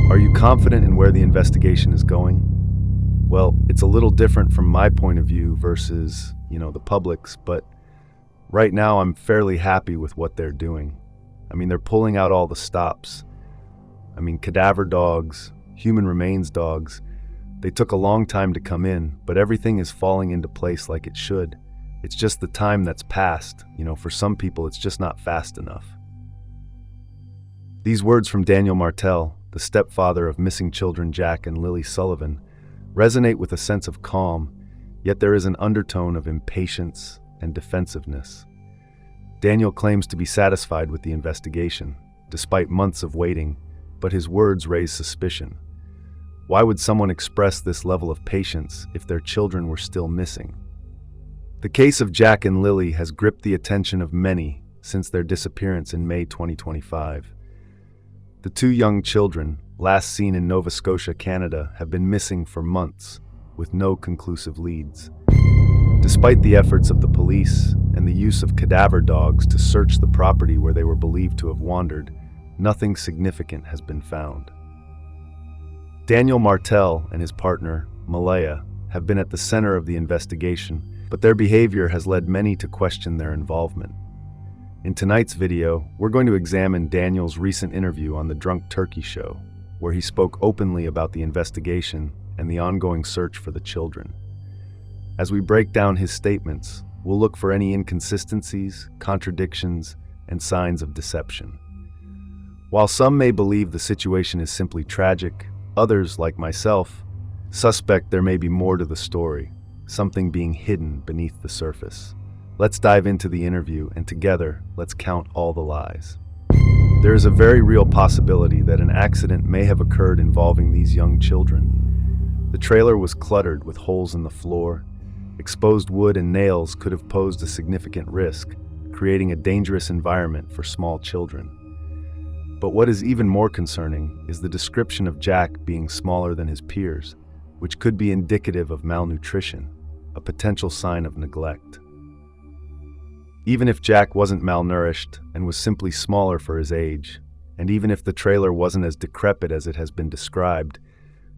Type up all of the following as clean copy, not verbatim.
Are you confident in where the investigation is going? Well, it's a little different from my point of view versus, the public's, but right now I'm fairly happy with what they're doing. They're pulling out all the stops. Cadaver dogs, human remains dogs, they took a long time to come in, but everything is falling into place like it should. It's just the time that's passed. For some people, it's just not fast enough. These words from Daniel Martell, the stepfather of missing children Jack and Lilly Sullivan, resonate with a sense of calm, yet there is an undertone of impatience and defensiveness. Daniel claims to be satisfied with the investigation, despite months of waiting, but his words raise suspicion. Why would someone express this level of patience if their children were still missing? The case of Jack and Lilly has gripped the attention of many since their disappearance in May 2025. The two young children, last seen in Nova Scotia, Canada, have been missing for months, with no conclusive leads. Despite the efforts of the police and the use of cadaver dogs to search the property where they were believed to have wandered, nothing significant has been found. Daniel Martell and his partner, Malaya, have been at the center of the investigation, but their behavior has led many to question their involvement. In tonight's video, we're going to examine Daniel's recent interview on the Drunk Turkey Show, where he spoke openly about the investigation and the ongoing search for the children. As we break down his statements, we'll look for any inconsistencies, contradictions, and signs of deception. While some may believe the situation is simply tragic, others, like myself, suspect there may be more to the story, something being hidden beneath the surface. Let's dive into the interview, and together, let's count all the lies. There is a very real possibility that an accident may have occurred involving these young children. The trailer was cluttered with holes in the floor. Exposed wood and nails could have posed a significant risk, creating a dangerous environment for small children. But what is even more concerning is the description of Jack being smaller than his peers, which could be indicative of malnutrition, a potential sign of neglect. Even if Jack wasn't malnourished and was simply smaller for his age, and even if the trailer wasn't as decrepit as it has been described,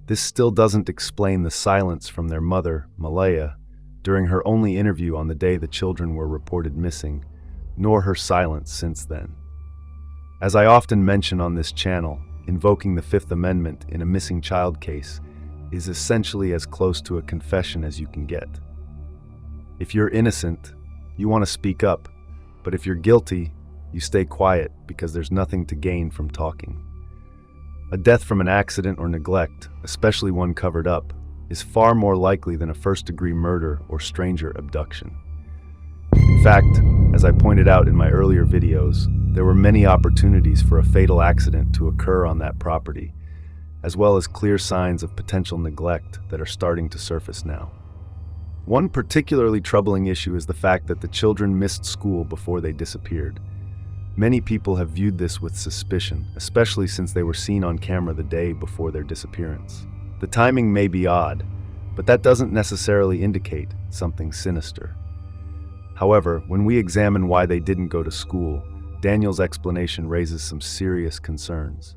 this still doesn't explain the silence from their mother, Malaya, during her only interview on the day the children were reported missing, nor her silence since then. As I often mention on this channel, invoking the Fifth Amendment in a missing child case is essentially as close to a confession as you can get. If you're innocent, you want to speak up, but if you're guilty, you stay quiet because there's nothing to gain from talking. A death from an accident or neglect, especially one covered up, is far more likely than a first-degree murder or stranger abduction. In fact, as I pointed out in my earlier videos, there were many opportunities for a fatal accident to occur on that property, as well as clear signs of potential neglect that are starting to surface now. One particularly troubling issue is the fact that the children missed school before they disappeared. Many people have viewed this with suspicion, especially since they were seen on camera the day before their disappearance. The timing may be odd, but that doesn't necessarily indicate something sinister. However, when we examine why they didn't go to school, Daniel's explanation raises some serious concerns.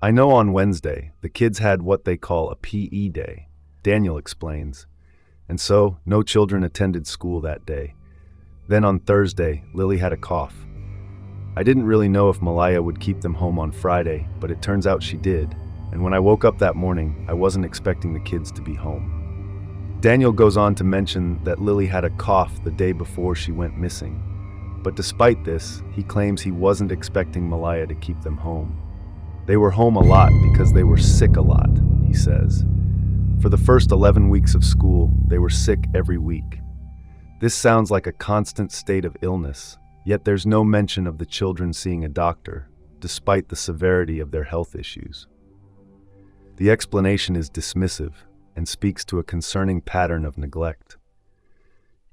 I know on Wednesday, the kids had what they call a PE day, Daniel explains, and so no children attended school that day. Then on Thursday, Lilly had a cough. I didn't really know if Malaya would keep them home on Friday, but it turns out she did, and when I woke up that morning, I wasn't expecting the kids to be home. Daniel goes on to mention that Lilly had a cough the day before she went missing, but despite this, he claims he wasn't expecting Malaya to keep them home. They were home a lot because they were sick a lot, he says. For the first 11 weeks of school, they were sick every week. This sounds like a constant state of illness, yet there's no mention of the children seeing a doctor, despite the severity of their health issues. The explanation is dismissive and speaks to a concerning pattern of neglect.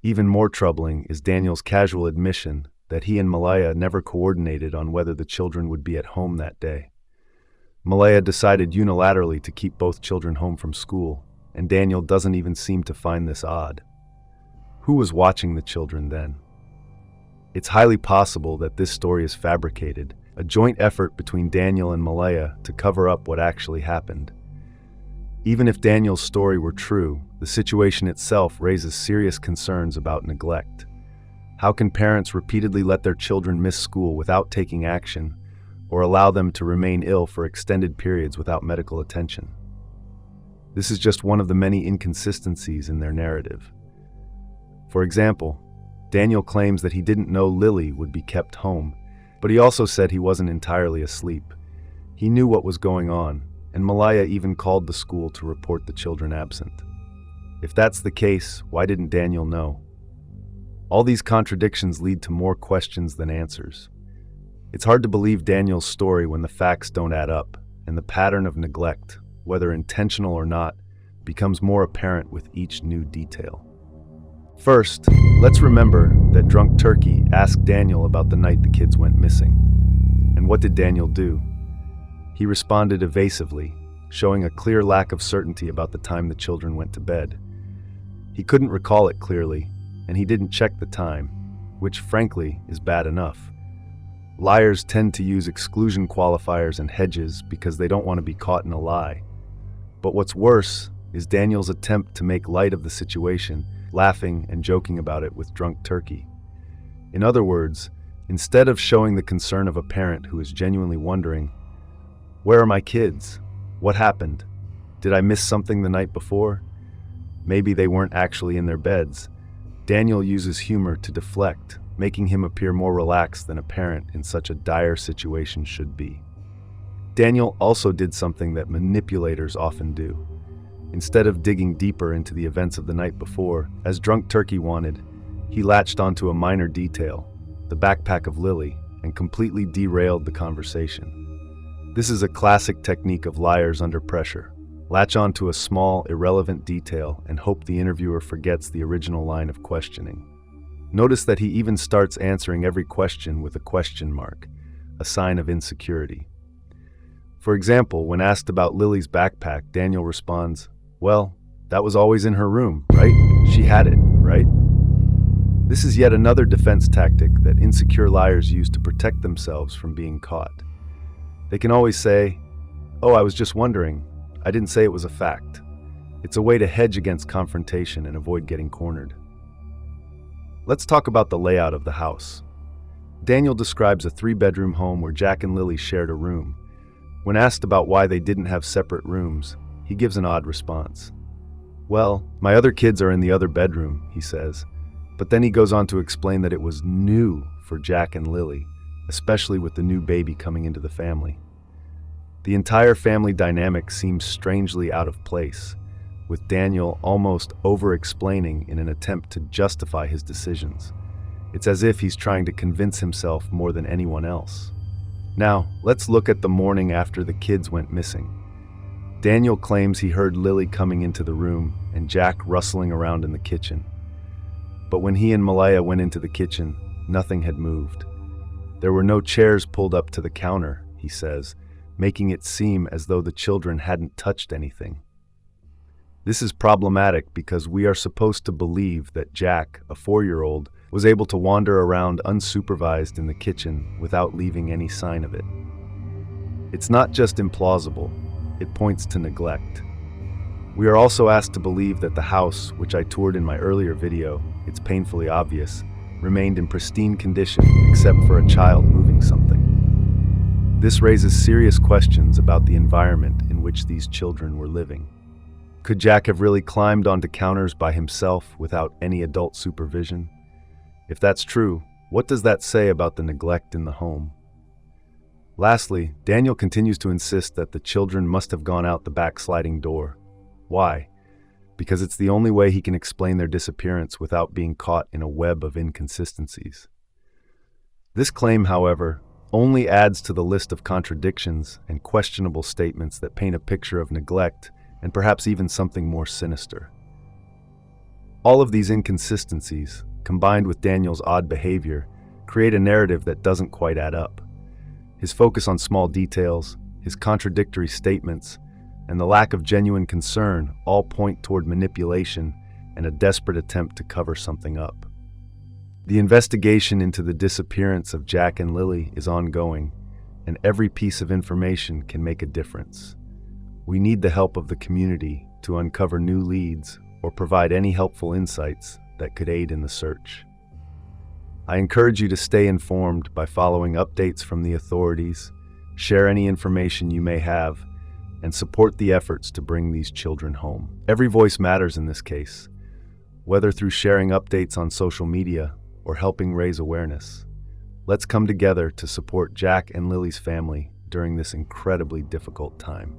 Even more troubling is Daniel's casual admission that he and Malaya never coordinated on whether the children would be at home that day. Malaya decided unilaterally to keep both children home from school, and Daniel doesn't even seem to find this odd. Who was watching the children then? It's highly possible that this story is fabricated, a joint effort between Daniel and Malaya to cover up what actually happened. Even if Daniel's story were true, the situation itself raises serious concerns about neglect. How can parents repeatedly let their children miss school without taking action, or allow them to remain ill for extended periods without medical attention? This is just one of the many inconsistencies in their narrative. For example, Daniel claims that he didn't know Lilly would be kept home, but he also said he wasn't entirely asleep. He knew what was going on, and Malaya even called the school to report the children absent. If that's the case, why didn't Daniel know? All these contradictions lead to more questions than answers. It's hard to believe Daniel's story when the facts don't add up, and the pattern of neglect, whether intentional or not, becomes more apparent with each new detail. First, let's remember that Drunk Turkey asked Daniel about the night the kids went missing. And what did Daniel do? He responded evasively, showing a clear lack of certainty about the time the children went to bed. He couldn't recall it clearly, and he didn't check the time, which frankly is bad enough. Liars tend to use exclusion qualifiers and hedges because they don't want to be caught in a lie. But what's worse is Daniel's attempt to make light of the situation, laughing and joking about it with Drunk Turkey. In other words, instead of showing the concern of a parent who is genuinely wondering, "Where are my kids? What happened? Did I miss something the night before?" Maybe they weren't actually in their beds. Daniel uses humor to deflect, making him appear more relaxed than a parent in such a dire situation should be. Daniel also did something that manipulators often do. Instead of digging deeper into the events of the night before, as Drunk Turkey wanted, he latched onto a minor detail, the backpack of Lilly, and completely derailed the conversation. This is a classic technique of liars under pressure. Latch onto a small, irrelevant detail and hope the interviewer forgets the original line of questioning. Notice that he even starts answering every question with a question mark, a sign of insecurity. For example, when asked about Lily's backpack, Daniel responds, "Well, that was always in her room, right? She had it, right?" This is yet another defense tactic that insecure liars use to protect themselves from being caught. They can always say, "Oh, I was just wondering. I didn't say it was a fact." It's a way to hedge against confrontation and avoid getting cornered. Let's talk about the layout of the house. Daniel describes a 3-bedroom home where Jack and Lily shared a room. When asked about why they didn't have separate rooms, he gives an odd response. "Well, my other kids are in the other bedroom," he says, but then he goes on to explain that it was new for Jack and Lily, especially with the new baby coming into the family. The entire family dynamic seems strangely out of place, with Daniel almost over-explaining in an attempt to justify his decisions. It's as if he's trying to convince himself more than anyone else. Now, let's look at the morning after the kids went missing. Daniel claims he heard Lily coming into the room and Jack rustling around in the kitchen. But when he and Malaya went into the kitchen, nothing had moved. There were no chairs pulled up to the counter, he says, making it seem as though the children hadn't touched anything. This is problematic because we are supposed to believe that Jack, a 4-year-old, was able to wander around unsupervised in the kitchen without leaving any sign of it. It's not just implausible, it points to neglect. We are also asked to believe that the house, which I toured in my earlier video, it's painfully obvious, remained in pristine condition except for a child moving something. This raises serious questions about the environment in which these children were living. Could Jack have really climbed onto counters by himself without any adult supervision? If that's true, what does that say about the neglect in the home? Lastly, Daniel continues to insist that the children must have gone out the back sliding door. Why? Because it's the only way he can explain their disappearance without being caught in a web of inconsistencies. This claim, however, only adds to the list of contradictions and questionable statements that paint a picture of neglect and perhaps even something more sinister. All of these inconsistencies, combined with Daniel's odd behavior, create a narrative that doesn't quite add up. His focus on small details, his contradictory statements, and the lack of genuine concern all point toward manipulation and a desperate attempt to cover something up. The investigation into the disappearance of Jack and Lily is ongoing, and every piece of information can make a difference. We need the help of the community to uncover new leads or provide any helpful insights that could aid in the search. I encourage you to stay informed by following updates from the authorities, share any information you may have, and support the efforts to bring these children home. Every voice matters in this case, whether through sharing updates on social media or helping raise awareness. Let's come together to support Jack and Lily's family during this incredibly difficult time.